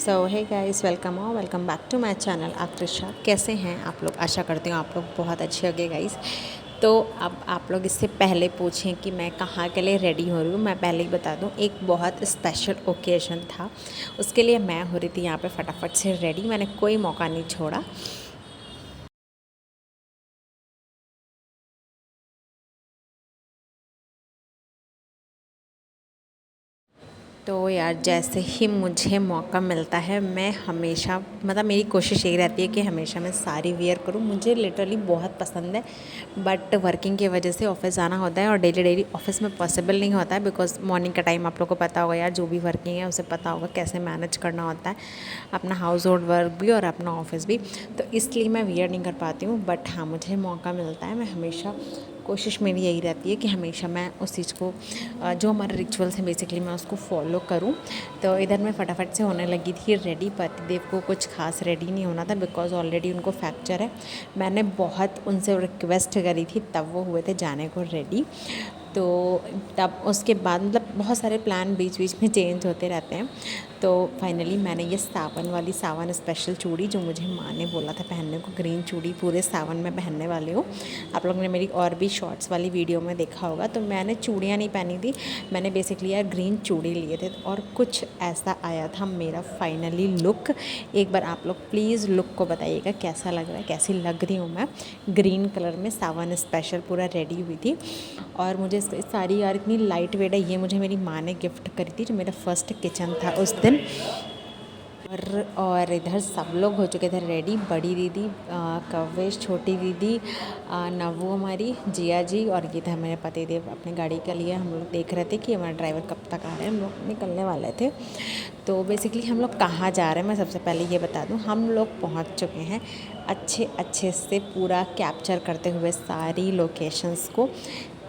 So hey guys, welcome back to my channel Aakrisha. कैसे हैं आप लोग? आशा करती हूँ आप लोग बहुत अच्छे होंगे गाइस। तो अब आप लोग इससे पहले पूछें कि मैं कहाँ के लिए रेडी हो रही हूँ, मैं पहले ही बता दूँ, एक बहुत स्पेशल ओकेज़न था, उसके लिए मैं हो रही थी यहाँ पे फटाफट से रेडी। मैंने कोई मौका नहीं छोड़ा। तो यार जैसे ही मुझे मौका मिलता है मैं हमेशा, मतलब मेरी कोशिश यही रहती है कि हमेशा मैं साड़ी वियर करूँ। मुझे लिटरली बहुत पसंद है, बट वर्किंग की वजह से ऑफिस जाना होता है और डेली डेली ऑफिस में पॉसिबल नहीं होता है। बिकॉज मॉर्निंग का टाइम आप लोग को पता होगा यार, जो भी वर्किंग है उसे पता होगा कैसे मैनेज करना होता है अपना हाउस होल्ड वर्क भी और अपना ऑफिस भी। तो इसलिए मैं वियर नहीं कर पाती हूँ, बट हाँ मुझे मौका मिलता है। मैं हमेशा, कोशिश मेरी यही रहती है कि हमेशा मैं उस चीज़ को, जो हमारे रिचुअल्स हैं बेसिकली, मैं उसको फॉलो करूं। तो इधर मैं फटाफट से होने लगी थी रेडी। पतिदेव को कुछ खास रेडी नहीं होना था बिकॉज़ ऑलरेडी उनको फ्रैक्चर है। मैंने बहुत उनसे रिक्वेस्ट करी थी तब वो हुए थे जाने को रेडी। तो तब उसके बाद मतलब बहुत सारे प्लान बीच बीच में चेंज होते रहते हैं। तो फाइनली मैंने ये सावन स्पेशल चूड़ी, जो मुझे माँ ने बोला था पहनने को, ग्रीन चूड़ी पूरे सावन में पहनने वाली हूँ। आप लोगों ने मेरी और भी शॉर्ट्स वाली वीडियो में देखा होगा। तो मैंने चूड़ियाँ नहीं पहनी थी, मैंने बेसिकली यार ग्रीन चूड़ी लिए थे और कुछ ऐसा आया था मेरा फाइनली लुक। एक बार आप लोग प्लीज़ लुक को बताइएगा कैसा लग रहा है, कैसी लग रही हूँ मैं। ग्रीन कलर में सावन स्पेशल पूरा रेडी हुई थी। और मुझे साड़ी यार इतनी लाइट वेट है, ये मुझे मेरी माँ ने गिफ्ट करी थी, जो मेरा फर्स्ट किचन था उस दिन। और इधर सब लोग हो चुके थे रेडी। बड़ी दीदी, कवेश, छोटी दीदी, नव्वू, हमारी जिया जी, और ये था मेरे पतिदेव। अपनी गाड़ी के लिए हम लोग देख रहे थे कि हमारा ड्राइवर कब तक आ रहे हैं। हम लोग निकलने वाले थे। तो बेसिकली हम लोग कहाँ जा रहे हैं मैं सबसे पहले ये बता दूँ। हम लोग पहुँच चुके हैं अच्छे से पूरा कैप्चर करते हुए सारी लोकेशंस को।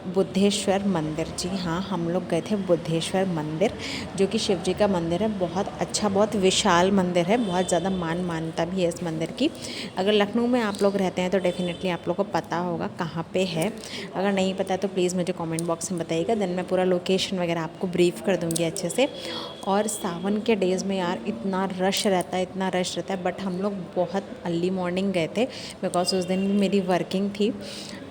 बुद्धेश्वर मंदिर, जी हाँ, हम लोग गए थे बुद्धेश्वर मंदिर, जो कि शिव जी का मंदिर है। बहुत अच्छा, बहुत विशाल मंदिर है, बहुत ज़्यादा मान्यता भी है इस मंदिर की। अगर लखनऊ में आप लोग रहते हैं तो डेफिनेटली आप लोग को पता होगा कहाँ पे है। अगर नहीं पता है तो प्लीज़ मुझे कमेंट बॉक्स में बताइएगा, देन मैं पूरा लोकेशन वगैरह आपको ब्रीफ कर दूँगी अच्छे से। और सावन के डेज़ में यार इतना रश रहता है, बट हम लोग बहुत अर्ली मॉर्निंग गए थे बिकॉज उस दिन मेरी वर्किंग थी।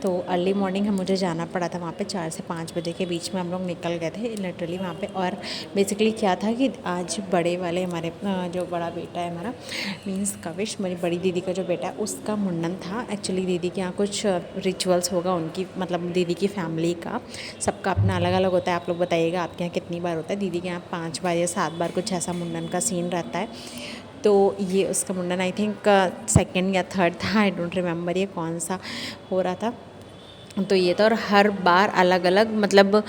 तो अर्ली मॉर्निंग मुझे जाना पड़ा था वहाँ पे। 4 से 5 बजे के बीच में हम लोग निकल गए थे लिटरली वहाँ पे। और बेसिकली क्या था कि आज बड़े वाले हमारे, जो बड़ा बेटा है हमारा, मीन्स कविश, मेरी बड़ी दीदी का जो बेटा है, उसका मुंडन था। एक्चुअली दीदी के यहाँ कुछ रिचुअल्स होगा उनकी, मतलब दीदी की फैमिली का, सबका अपना अलग अलग होता है। आप लोग बताइएगा आपके यहाँ कितनी बार होता है। दीदी के यहाँ 5 बार या 7 बार कुछ ऐसा मुंडन का सीन रहता है। तो ये उसका मुंडन आई थिंक सेकेंड या थर्ड था, आई डोंट रिमेंबर ये कौन सा हो रहा था। तो ये था। और हर बार अलग अलग, मतलब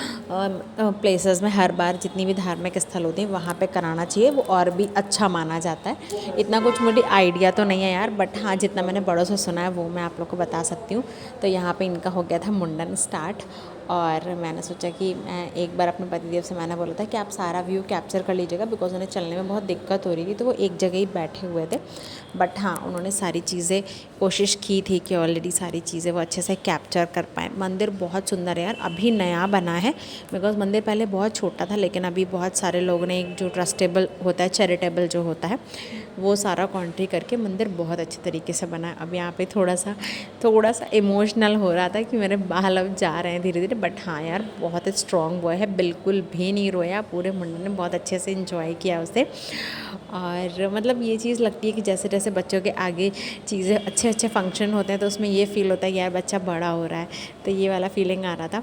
प्लेसेस में हर बार जितनी भी धार्मिक स्थल होते हैं वहाँ पे कराना चाहिए, वो और भी अच्छा माना जाता है। इतना कुछ मुझे आइडिया तो नहीं है यार, बट हाँ जितना मैंने बड़ों से सुना है वो मैं आप लोग को बता सकती हूँ। तो यहाँ पे इनका हो गया था मुंडन स्टार्ट। और मैंने सोचा कि मैं एक बार अपने पतिदेव से मैंने बोला था कि आप सारा व्यू कैप्चर कर लीजिएगा, बिकॉज उन्हें चलने में बहुत दिक्कत हो रही थी। तो वो एक जगह ही बैठे हुए थे, बट हाँ उन्होंने सारी चीज़ें कोशिश की थी कि ऑलरेडी सारी चीज़ें वो अच्छे से कैप्चर कर पाएँ। मंदिर बहुत सुंदर है यार, अभी नया बना है। बिकॉज मंदिर पहले बहुत छोटा था, लेकिन अभी बहुत सारे लोगों ने, एक जो ट्रस्टेबल होता है, चैरिटेबल जो होता है, वो सारा कॉन्ट्री करके मंदिर बहुत अच्छे तरीके से बना है। अब यहाँ पे थोड़ा सा इमोशनल हो रहा था कि मेरे बाल अब जा रहे हैं धीरे धीरे, बट हाँ यार बहुत स्ट्रॉन्ग बॉय है, बिल्कुल भी नहीं रोया। पूरे मुंडन ने बहुत अच्छे से इंजॉय किया उसे। और मतलब ये चीज़ लगती है कि जैसे जैसे बच्चों के आगे चीज़ें, अच्छे फंक्शन होते हैं तो उसमें ये फ़ील होता है कि यार बच्चा बड़ा हो रहा है। तो ये वाला फीलिंग आ रहा था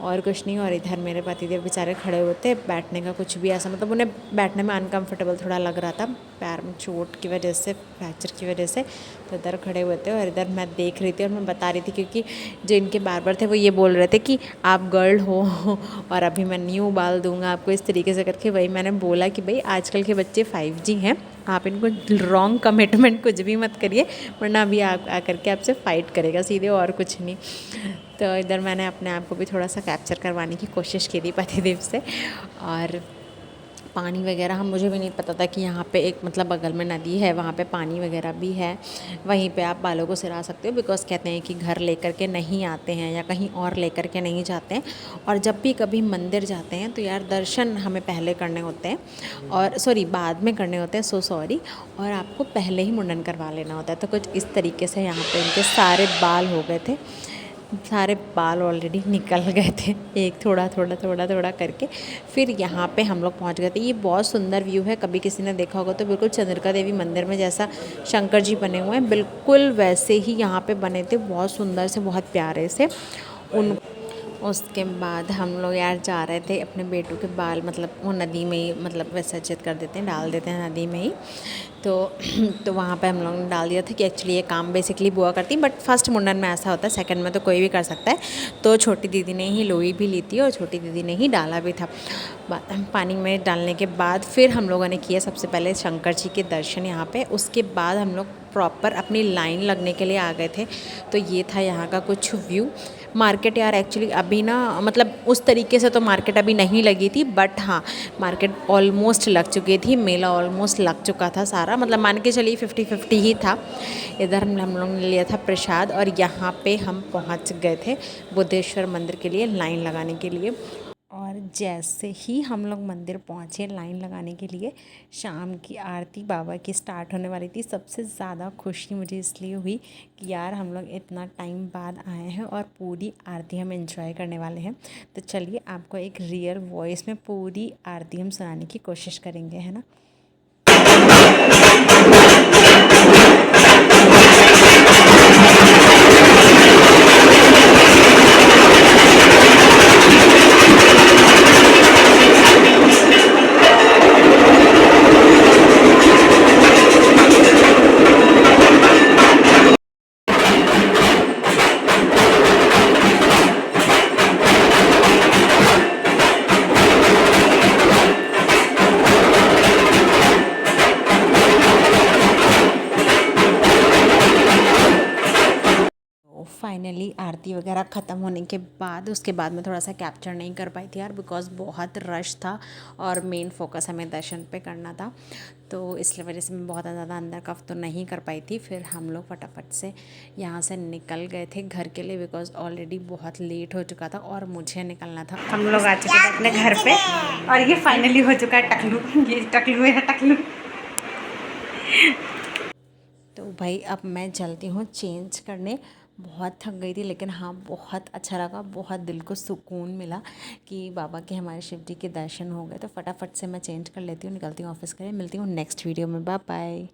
और कुछ नहीं। और इधर मेरे पतिदेव बेचारे खड़े होते, बैठने का कुछ भी ऐसा, मतलब उन्हें बैठने में अनकंफर्टेबल थोड़ा लग रहा था, पैर में चोट की वजह से, फ्रैक्चर की वजह से। तो इधर खड़े हुए थे और इधर मैं देख रही थी और मैं बता रही थी, क्योंकि जो इनके बार थे वो ये बोल रहे थे कि आप गर्ल हो और अभी मैं न्यू बाल दूंगा आपको, इस तरीके से करके। वही मैंने बोला कि भाई आजकल के बच्चे 5G हैं, आप इनको रॉन्ग कमिटमेंट कुछ भी मत करिए, वरना अभी आप आकर के आपसे फ़ाइट करेगा सीधे, और कुछ नहीं। तो इधर मैंने अपने आप को भी थोड़ा सा कैप्चर करवाने की कोशिश की थी पतिदेव से। और पानी वगैरह हम मुझे भी नहीं पता था कि यहाँ पे एक मतलब बगल में नदी है, वहाँ पे पानी वगैरह भी है, वहीं पे आप बालों को सिरा सकते हो। बिकॉज़ कहते हैं कि घर लेकर के नहीं आते हैं या कहीं और लेकर के नहीं जाते हैं, और जब भी कभी मंदिर जाते हैं तो यार दर्शन हमें पहले करने होते हैं, और सॉरी बाद में करने होते हैं, सो सॉरी, और आपको पहले ही मुंडन करवा लेना होता है। तो कुछ इस तरीके से यहाँ पे इनके सारे बाल हो गए थे, सारे बाल ऑलरेडी निकल गए थे, एक थोड़ा थोड़ा थोड़ा थोड़ा करके। फिर यहाँ पे हम लोग पहुँच गए थे। ये बहुत सुंदर व्यू है, कभी किसी ने देखा होगा तो बिल्कुल चंद्रिका देवी मंदिर में जैसा शंकर जी बने हुए हैं, बिल्कुल वैसे ही यहाँ पे बने थे, बहुत सुंदर से, बहुत प्यारे से। उन उसके बाद हम लोग यार जा रहे थे अपने बेटू के बाल, मतलब वो नदी में ही मतलब विसर्जित कर देते हैं, डाल देते हैं नदी में ही। तो तो वहाँ पे हम लोगों ने डाल दिया था कि एक्चुअली ये काम बेसिकली बुआ करती, बट फर्स्ट मुंडन में ऐसा होता है, सेकंड में तो कोई भी कर सकता है। तो छोटी दीदी ने ही लोई भी ली थी और छोटी दीदी ने ही डाला भी था। पानी में डालने के बाद फिर हम लोगों ने किया सबसे पहले शंकर जी के दर्शन यहाँ पे। उसके बाद हम लोग प्रॉपर अपनी लाइन लगने के लिए आ गए थे। तो ये था यहाँ का कुछ व्यू। मार्केट यार एक्चुअली अभी ना मतलब उस तरीके से तो मार्केट अभी नहीं लगी थी, बट हाँ मार्केट ऑलमोस्ट लग चुकी थी, मेला ऑलमोस्ट लग चुका था सारा, मतलब मान के चलिए 50-50 ही था। इधर हम लोग ने लिया था प्रसाद, और यहाँ पे हम पहुँच गए थे बुद्धेश्वर मंदिर के लिए लाइन लगाने के लिए। और जैसे ही हम लोग मंदिर पहुँचे लाइन लगाने के लिए, शाम की आरती बाबा की स्टार्ट होने वाली थी। सबसे ज़्यादा खुशी मुझे इसलिए हुई कि यार हम लोग इतना टाइम बाद आए हैं और पूरी आरती हम एंजॉय करने वाले हैं। तो चलिए आपको एक रियल वॉइस में पूरी आरती हम सुनाने की कोशिश करेंगे, है ना। फाइनली आरती वगैरह ख़त्म होने के बाद उसके बाद मैं थोड़ा सा कैप्चर नहीं कर पाई थी यार, बिकॉज़ बहुत रश था और मेन फोकस हमें दर्शन पे करना था। तो इसलिए वजह से मैं बहुत ज़्यादा अंदर का तो नहीं कर पाई थी। फिर हम लोग फटाफट से यहाँ से निकल गए थे घर के लिए, बिकॉज़ ऑलरेडी बहुत लेट हो चुका था और मुझे निकलना था। हम लोग आ चुके थे अपने घर पे और ये फाइनली हो चुका है टकलू, ये टकलू है टकलू। तो भाई अब मैं चलती हूँ चेंज करने। बहुत थक गई थी, लेकिन हाँ बहुत अच्छा लगा, बहुत दिल को सुकून मिला कि बाबा के हमारे शिव जी के दर्शन हो गए। तो फटाफट से मैं चेंज कर लेती हूँ, निकलती हूँ ऑफिस के लिए। मिलती हूँ नेक्स्ट वीडियो में, बाय बाय।